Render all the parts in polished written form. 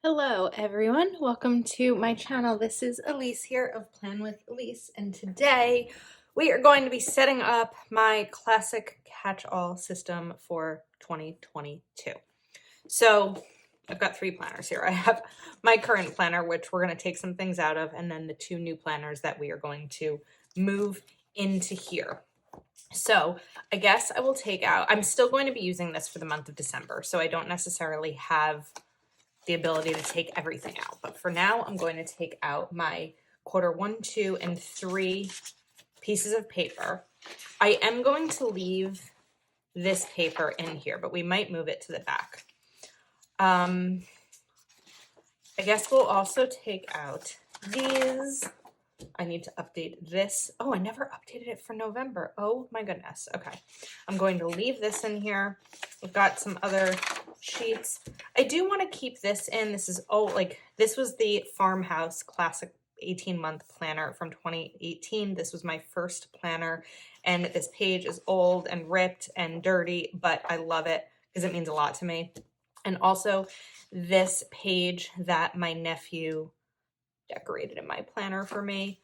Hello everyone, welcome to my channel. This is Elise here of Plan with Elise, and today we are going to be setting up my classic catch-all system for 2022. So I've got three planners here. I have my current planner, which we're going to take some things out of, and then the two new planners that we are going to move into here. So I guess I will take out, I'm still going to be using this for the month of December, so I don't necessarily have the ability to take everything out. But for now, I'm going to take out my quarter 1, 2, and 3 pieces of paper. I am going to leave this paper in here, but we might move it to the back. I guess we'll also take out these. I need to update this. Oh, I never updated it for November. Oh my goodness. Okay. I'm going to leave this in here. We've got some other sheets. I do want to keep this in. This is, this was the Farmhouse Classic 18-month planner from 2018. This was my first planner, and this page is old and ripped and dirty, but I love it because it means a lot to me. And also this page that my nephew decorated in my planner for me.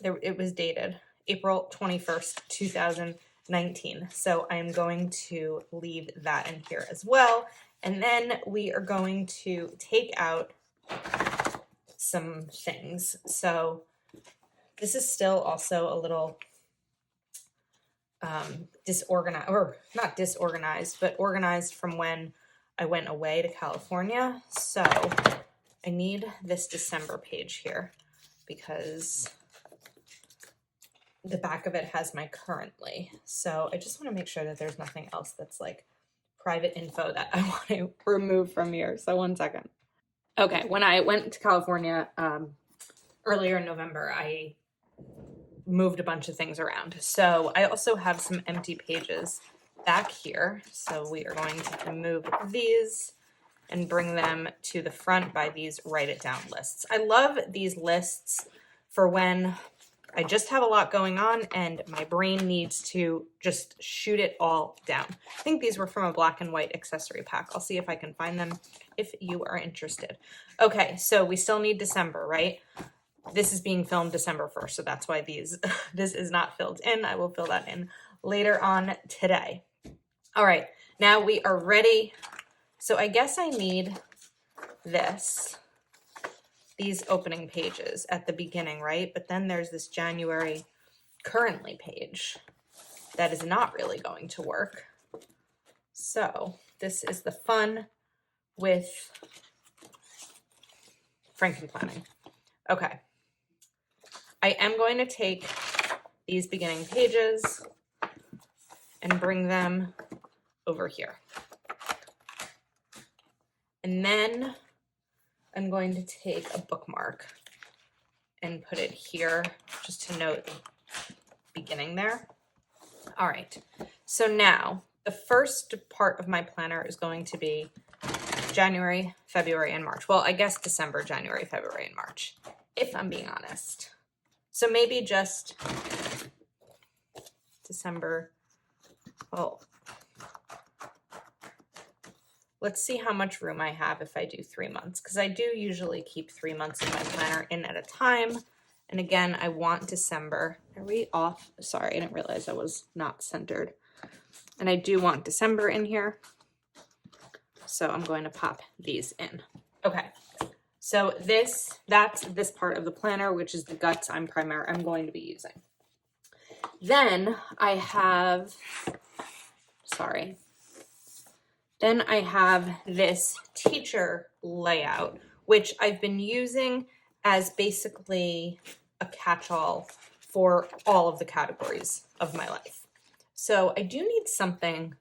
It was dated April 21st, 2019. So I'm going to leave that in here as well. And then we are going to take out some things. So this is still also a little disorganized, or not disorganized, but organized from when I went away to California. So I need this December page here because the back of it has my currently. So I just want to make sure that there's nothing else that's like private info that I want to remove from here. So one second. Okay, when I went to California earlier in November, I moved a bunch of things around. So I also have some empty pages back here. So we are going to remove these and bring them to the front by these write it down lists. I love these lists for when I just have a lot going on and my brain needs to just shoot it all down. I think these were from a black and white accessory pack. I'll see if I can find them if you are interested. Okay, so we still need December, right? This is being filmed December 1st, so that's why this is not filled in. I will fill that in later on today. All right, now we are ready. So I guess I need these opening pages at the beginning, right? But then there's this January currently page that is not really going to work. So this is the fun with Frankenplanning. Okay. I am going to take these beginning pages and bring them over here. And then I'm going to take a bookmark and put it here just to note beginning there. All right, so now the first part of my planner is going to be January, February, and March. Well, I guess December, January, February, and March, if I'm being honest. So maybe just December. Well, let's see how much room I have if I do 3 months, because I do usually keep 3 months of my planner in at a time. And again, I want December. Are we off? Sorry, I didn't realize I was not centered. And I do want December in here. So I'm going to pop these in. Okay, so that's this part of the planner, which is the guts I'm going to be using. Then I have, Then I have this teacher layout, which I've been using as basically a catch-all for all of the categories of my life. So I do need something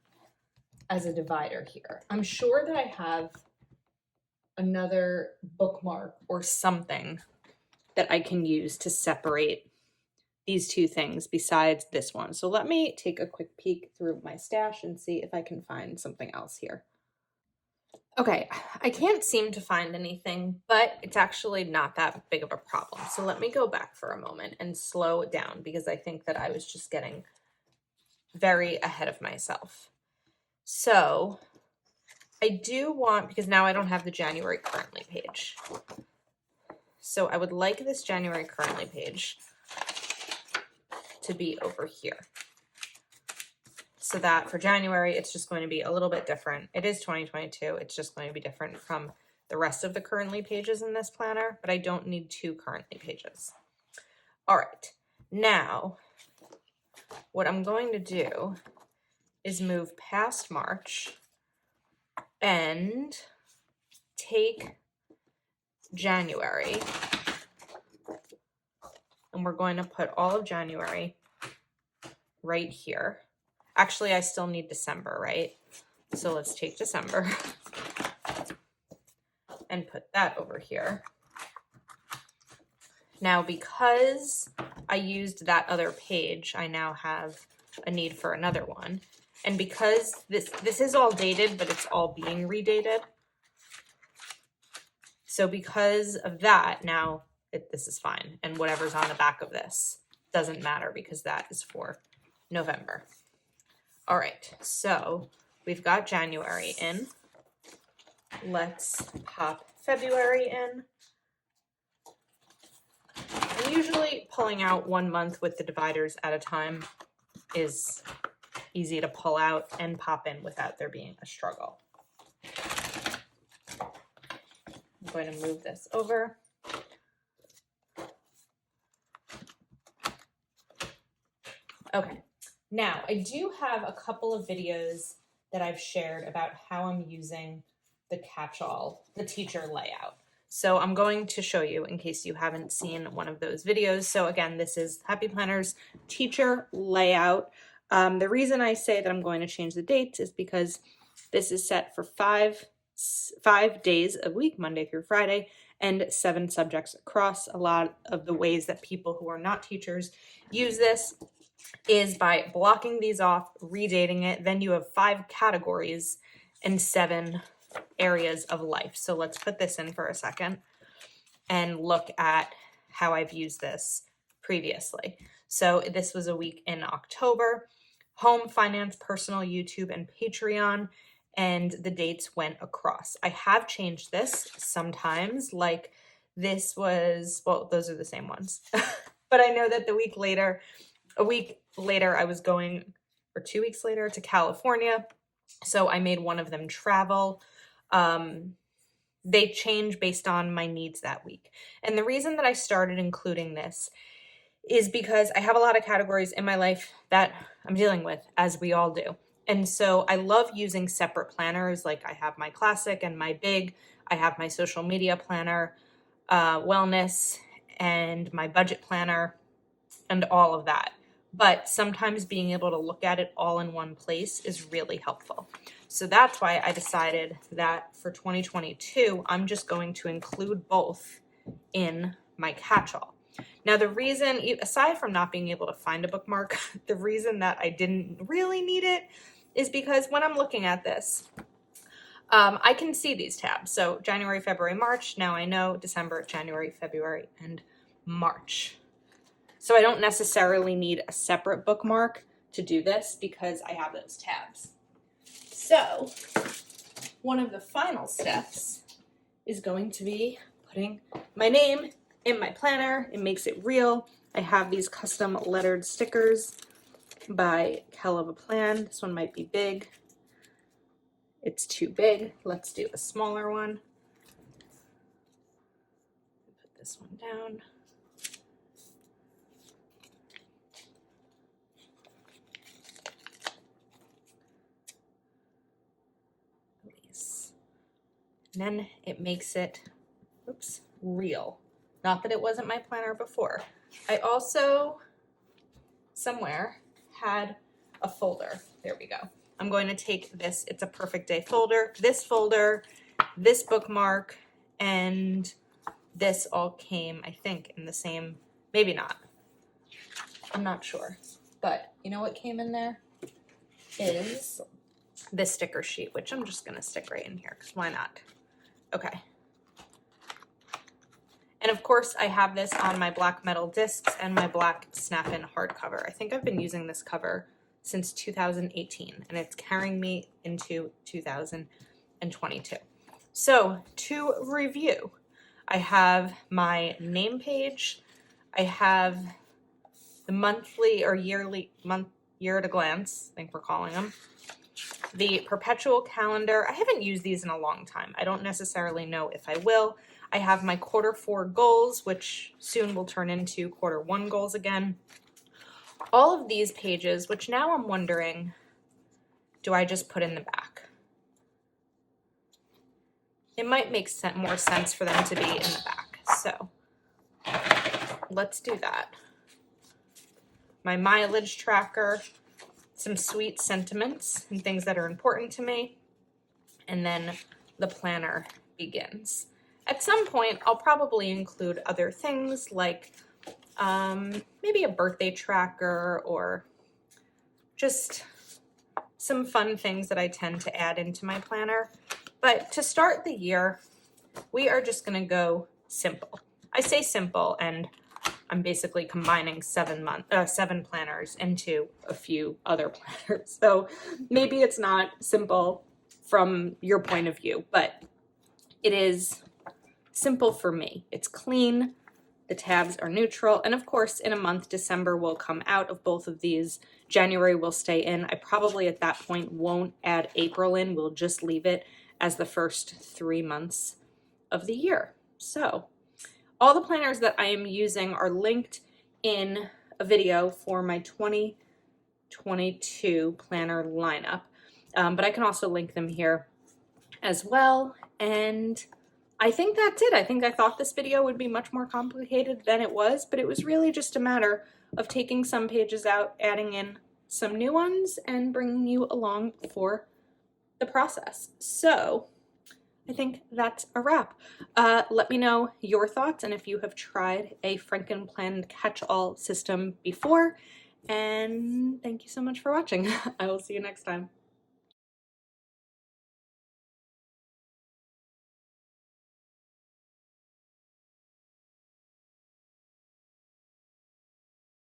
as a divider here. I'm sure that I have another bookmark or something that I can use to separate these two things besides this one. So let me take a quick peek through my stash and see if I can find something else here. Okay, I can't seem to find anything, but it's actually not that big of a problem. So let me go back for a moment and slow it down because I think that I was just getting very ahead of myself. So I do want, because now I don't have the January currently page. So I would like this January currently page to be over here. So that for January, it's just going to be a little bit different. It is 2022. It's just going to be different from the rest of the currently pages in this planner, but I don't need 2 currently pages. All right, now what I'm going to do is move past March and take January, and we're going to put all of January right here. Actually, I still need December, right? So let's take December and put that over here. Now, because I used that other page, I now have a need for another one. And because this is all dated, but it's all being redated. So because of that, now this is fine. And whatever's on the back of this doesn't matter because that is for November. All right, so we've got January in. Let's pop February in. And usually pulling out 1 month with the dividers at a time is easy to pull out and pop in without there being a struggle. I'm going to move this over. Okay, now I do have a couple of videos that I've shared about how I'm using the Catchall, the teacher layout. So I'm going to show you in case you haven't seen one of those videos. So again, this is Happy Planner's teacher layout. The reason I say that I'm going to change the dates is because this is set for five days a week, Monday through Friday, and 7 subjects across. A lot of the ways that people who are not teachers use this is by blocking these off, redating it. Then you have 5 categories and 7 areas of life. So let's put this in for a second and look at how I've used this previously. So this was a week in October: home, finance, personal, YouTube, and Patreon. And the dates went across. I have changed this sometimes, like this was, well, those are the same ones. But I know that a week later, I was going, or 2 weeks later, to California. So I made one of them travel. They change based on my needs that week. And the reason that I started including this is because I have a lot of categories in my life that I'm dealing with, as we all do. And so I love using separate planners. Like I have my classic and my big, I have my social media planner, wellness, and my budget planner, and all of that. But sometimes being able to look at it all in one place is really helpful. So that's why I decided that for 2022, I'm just going to include both in my catch-all. Now, the reason, aside from not being able to find a bookmark, the reason that I didn't really need it is because when I'm looking at this, I can see these tabs. So January, February, March. Now I know December, January, February, and March. So I don't necessarily need a separate bookmark to do this because I have those tabs. So one of the final steps is going to be putting my name in my planner. It makes it real. I have these custom lettered stickers by Hell of a Plan. This one might be big. It's too big. Let's do a smaller one. Put this one down. And then it makes it, oops, real. Not that it wasn't my planner before. I also, somewhere, had a folder. There we go. I'm going to take this, it's a perfect day folder, this bookmark, and this all came, I think, in the same, maybe not. I'm not sure. But you know what came in there? Is this sticker sheet, which I'm just going to stick right in here, because why not? Okay. And of course, I have this on my black metal discs and my black snap-in hardcover. I think I've been using this cover since 2018, and it's carrying me into 2022. and 22. So to review, I have my name page, I have the monthly or yearly, year at a glance, I think we're calling them, the perpetual calendar. I haven't used these in a long time. I don't necessarily know if I will. I have my Q4 goals, which soon will turn into Q1 goals again. All of these pages, which now I'm wondering, do I just put in the back? It might make more sense for them to be in the back. So let's do that. My mileage tracker, some sweet sentiments and things that are important to me, and then the planner begins. At some point, I'll probably include other things like maybe a birthday tracker or just some fun things that I tend to add into my planner. But to start the year, we are just going to go simple. I say simple, and I'm basically combining 7 planners into a few other planners. So maybe it's not simple from your point of view, but it is simple for me. It's clean. The tabs are neutral. And of course, in a month, December will come out of both of these. January will stay in. I probably at that point won't add April in. We'll just leave it as the first 3 months of the year. So all the planners that I am using are linked in a video for my 2022 planner lineup, but I can also link them here as well. And I think that's it. I think I thought this video would be much more complicated than it was, but it was really just a matter of taking some pages out, adding in some new ones, and bringing you along for the process. So I think that's a wrap. Let me know your thoughts and if you have tried a Frankenplanning catch-all system before. And thank you so much for watching. I will see you next time.